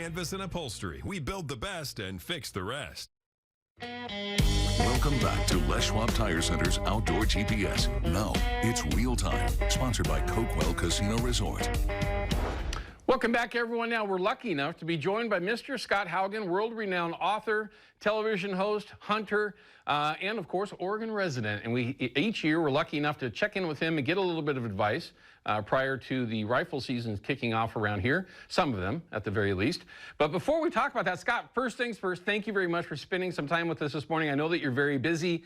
Canvas and Upholstery. We build the best and fix the rest. Welcome back to Les Schwab Tire Center's Outdoor GPS. Now it's real time. Sponsored by Cokewell Casino Resort. Welcome back, everyone. Now, we're lucky enough to be joined by Mr. Scott Haugen, world-renowned author, television host, hunter, and, of course, Oregon resident. And each year, we're lucky enough to check in with him and get a little bit of advice prior to the rifle seasons kicking off around here, some of them, at the very least. But before we talk about that, Scott, first things first, thank you very much for spending some time with us this morning. I know that you're very busy.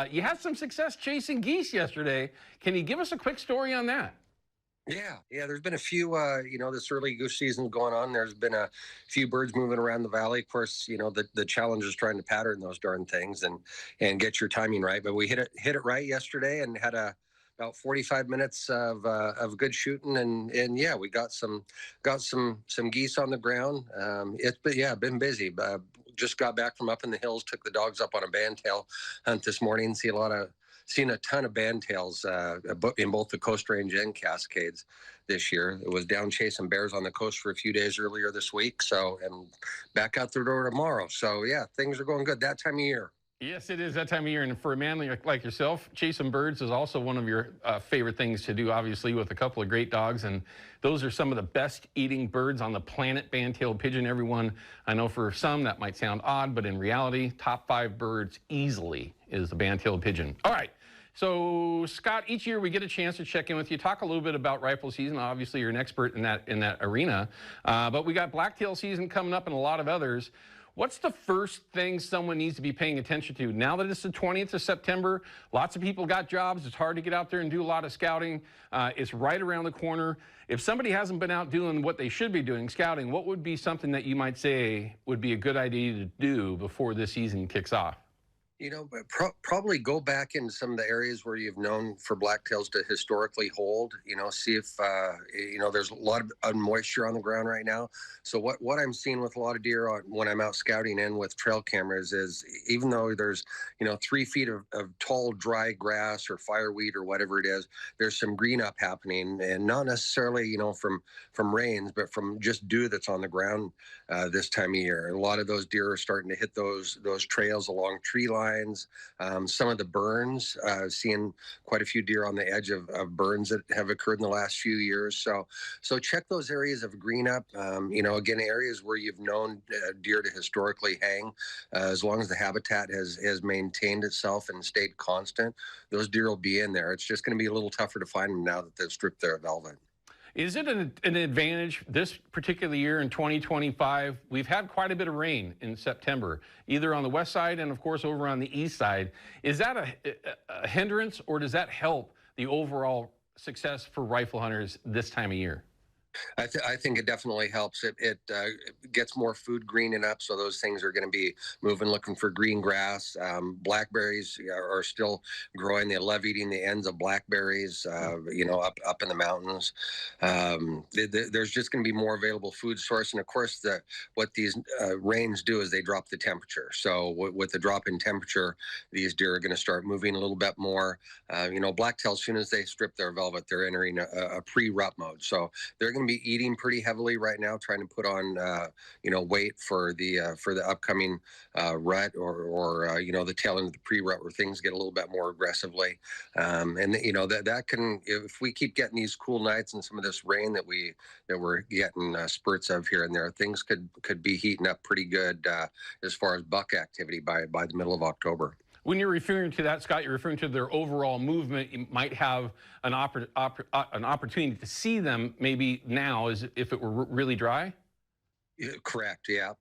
You had some success chasing geese yesterday. Can you give us a quick story on that? Yeah. There's been a few, this early goose season going on. There's been a few birds moving around the valley. Of course, the challenge is trying to pattern those darn things and get your timing right. But we hit it right yesterday and had about 45 minutes of good shooting, and yeah, we got some geese on the ground. It's been busy. Just got back from up in the hills. Took the dogs up on a bandtail hunt this morning. Seen a ton of bandtails in both the Coast Range and Cascades this year. It was down chasing bears on the coast for a few days earlier this week, and back out the door tomorrow. So yeah, things are going good that time of year. Yes, it is that time of year, and for a man like yourself, chasing birds is also one of your favorite things to do, obviously, with a couple of great dogs, and those are some of the best eating birds on the planet, band-tailed pigeon. Everyone, I know for some that might sound odd, but in reality, top 5 birds easily is the band-tailed pigeon. All right. So, Scott, each year we get a chance to check in with you, talk a little bit about rifle season. Obviously, you're an expert in that arena, but we got blacktail season coming up and a lot of others. What's the first thing someone needs to be paying attention to? Now that it's the 20th of September, lots of people got jobs. It's hard to get out there and do a lot of scouting. It's right around the corner. If somebody hasn't been out doing what they should be doing, scouting, what would be something that you might say would be a good idea to do before this season kicks off? Probably go back into some of the areas where you've known for blacktails to historically hold, see if, there's a lot of moisture on the ground right now. So what I'm seeing with a lot of deer when I'm out scouting and with trail cameras is, even though there's, 3 feet of tall, dry grass or fireweed or whatever it is, there's some green up happening, and not necessarily, from rains, but from just dew that's on the ground this time of year. And a lot of those deer are starting to hit those trails along tree lines. Some of the burns, seeing quite a few deer on the edge of burns that have occurred in the last few years. So check those areas of green up, again, areas where you've known deer to historically hang. As long as the habitat has maintained itself and stayed constant, those deer will be in there. It's just going to be a little tougher to find them now that they've stripped their velvet. Is it an advantage this particular year in 2025? We've had quite a bit of rain in September, either on the west side and, of course, over on the east side. Is that a hindrance, or does that help the overall success for rifle hunters this time of year? I think it definitely helps. It gets more food greening up, so those things are going to be moving, looking for green grass. Blackberries are still growing. They love eating the ends of blackberries, up in the mountains. There's just going to be more available food source. And, of course, what these rains do is they drop the temperature. So with the drop in temperature, these deer are going to start moving a little bit more. Blacktail, as soon as they strip their velvet, they're entering a pre-rut mode. So they're going to be eating pretty heavily right now, trying to put on, weight for the upcoming rut or the tail end of the pre-rut, where things get a little bit more aggressively. That can, if we keep getting these cool nights and some of this rain that we're getting spurts of here and there, things could be heating up pretty good as far as buck activity by the middle of October. When you're referring to that, Scott, you're referring to their overall movement. You might have an opportunity to see them maybe now, as if it were really dry? Correct. Yeah.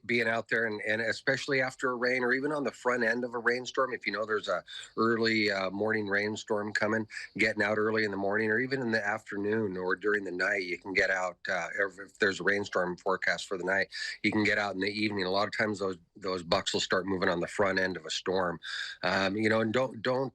Being out there and especially after a rain, or even on the front end of a rainstorm, if there's a early morning rainstorm coming, getting out early in the morning, or even in the afternoon or during the night, you can get out. If there's a rainstorm forecast for the night, you can get out in the evening. A lot of times those bucks will start moving on the front end of a storm. And don't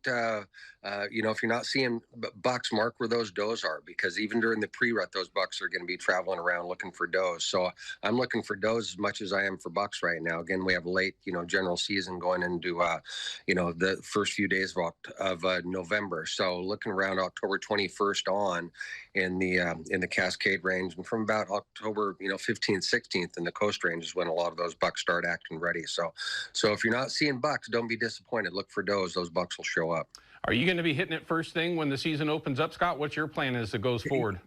if you're not seeing bucks, mark where those does are, because even during the pre-rut, those bucks are going to be traveling around looking for does. So I'm looking for does as much as I am for bucks right now. Again, we have late, general season going into, the first few days of November. So looking around October 21st on in the Cascade range, and from about October, 15th, 16th in the Coast Range is when a lot of those bucks start acting ready. So if you're not seeing bucks, don't be disappointed. Look for does. Those bucks will show up. Are you going to be hitting it first thing when the season opens up, Scott? What's your plan as it goes forward?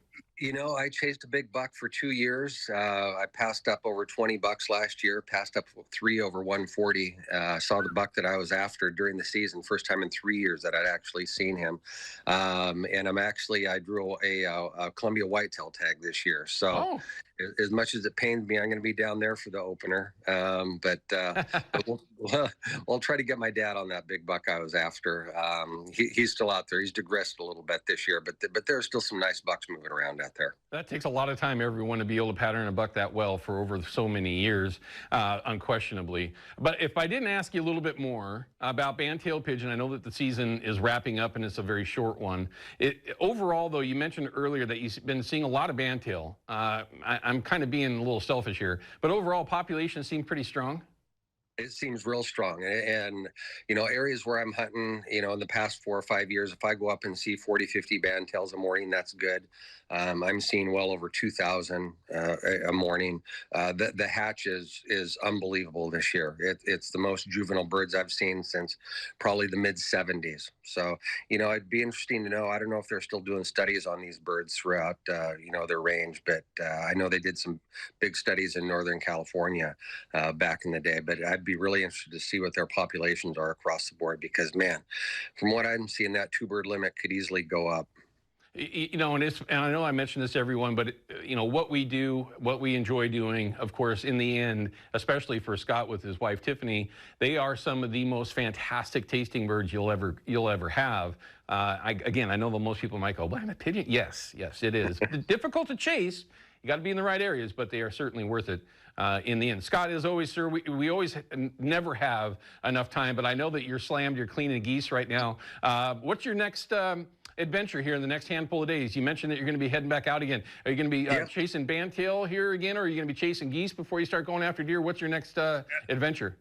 I chased a big buck for 2 years. I passed up over 20 bucks last year, passed up 3 over 140. Saw the buck that I was after during the season, first time in 3 years that I'd actually seen him. And I drew a Columbia whitetail tag this year. So as much as it pains me, I'm going to be down there for the opener. But we'll try to get my dad on that big buck I was after. He's still out there. He's digressed a little bit this year, but there are still some nice bucks moving around out there. That takes a lot of time, everyone, to be able to pattern a buck that well for over so many years, unquestionably. But if I didn't ask you a little bit more about bandtail pigeon, I know that the season is wrapping up and it's a very short one. Overall, though, you mentioned earlier that you've been seeing a lot of bandtail. I'm kind of being a little selfish here, but overall population seems pretty strong. It seems real strong. And areas where I'm hunting, in the past 4 or 5 years, if I go up and see 40, 50 bandtails a morning, that's good. I'm seeing well over 2,000 a morning. The hatch is unbelievable this year. It's the most juvenile birds I've seen since probably the mid 70s. So, it'd be interesting to know. I don't know if they're still doing studies on these birds throughout, their range, but I know they did some big studies in Northern California back in the day. But I'd be really interested to see what their populations are across the board, because, man, from what I'm seeing, that 2-bird limit could easily go up. And I know I mention this to everyone, but what we do, what we enjoy doing, of course, in the end, especially for Scott with his wife Tiffany, they are some of the most fantastic tasting birds you'll ever have. Again, I know that most people might go, "Well, I'm a pigeon." Yes, it is difficult to chase. You got to be in the right areas, but they are certainly worth it in the end. Scott, as always, sir, we always never have enough time, but I know that you're slammed. You're cleaning geese right now. What's your next adventure here in the next handful of days? You mentioned that you're going to be heading back out again. Are you going to be chasing bandtail here again, or are you going to be chasing geese before you start going after deer? What's your next adventure?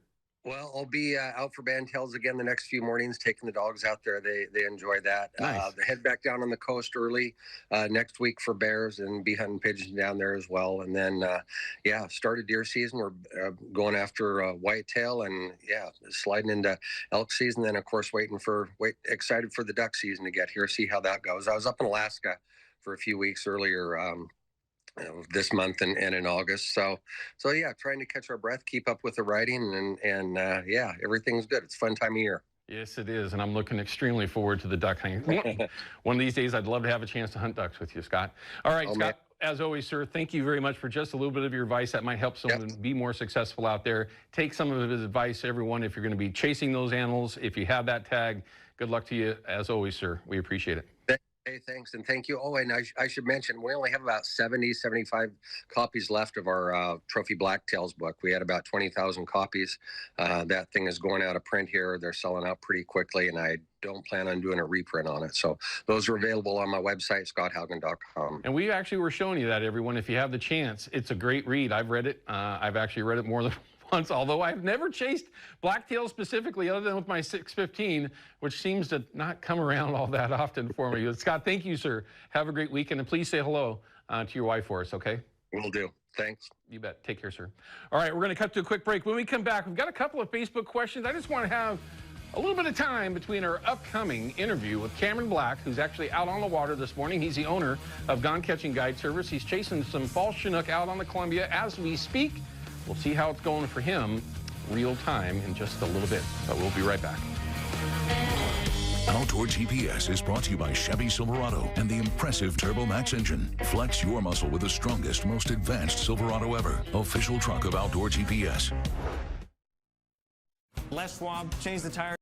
Well, I'll be out for bandtails again the next few mornings, taking the dogs out there. They enjoy that. Nice. They head back down on the coast early next week for bears, and be hunting pigeons down there as well. And then, started deer season. We're going after whitetail, and sliding into elk season. Then, of course, excited for the duck season to get here, see how that goes. I was up in Alaska for a few weeks earlier this month and in August. So trying to catch our breath, keep up with the writing, and everything's good. It's a fun time of year. Yes, it is, and I'm looking extremely forward to the duck hunting. One of these days, I'd love to have a chance to hunt ducks with you, Scott. All right, Scott, man. As always, sir, thank you very much for just a little bit of your advice that might help someone be more successful out there. Take some of his advice, everyone, if you're going to be chasing those animals. If you have that tag, good luck to you, as always, sir. We appreciate it. Hey, thanks, and thank you. Oh, and I should mention, we only have about 75 copies left of our Trophy Blacktails book. We had about 20,000 copies. That thing is going out of print here. They're selling out pretty quickly, and I don't plan on doing a reprint on it. So those are available on my website, scotthaugen.com. And we actually were showing you that, everyone. If you have the chance, it's a great read. I've read it. I've actually read it more than once, although I've never chased blacktail specifically other than with my 615, which seems to not come around all that often for me. Scott, thank you, sir. Have a great weekend, and please say hello to your wife for us, okay? Will do. Thanks. You bet. Take care, sir. All right, we're going to cut to a quick break. When we come back, we've got a couple of Facebook questions. I just want to have a little bit of time between our upcoming interview with Cameron Black, who's actually out on the water this morning. He's the owner of Gone Catching Guide Service. He's chasing some false Chinook out on the Columbia as we speak. We'll see how it's going for him real time in just a little bit, but we'll be right back. Outdoor GPS is brought to you by Chevy Silverado and the impressive Turbo Max engine. Flex your muscle with the strongest, most advanced Silverado ever. Official truck of Outdoor GPS. Less swab, change the tire.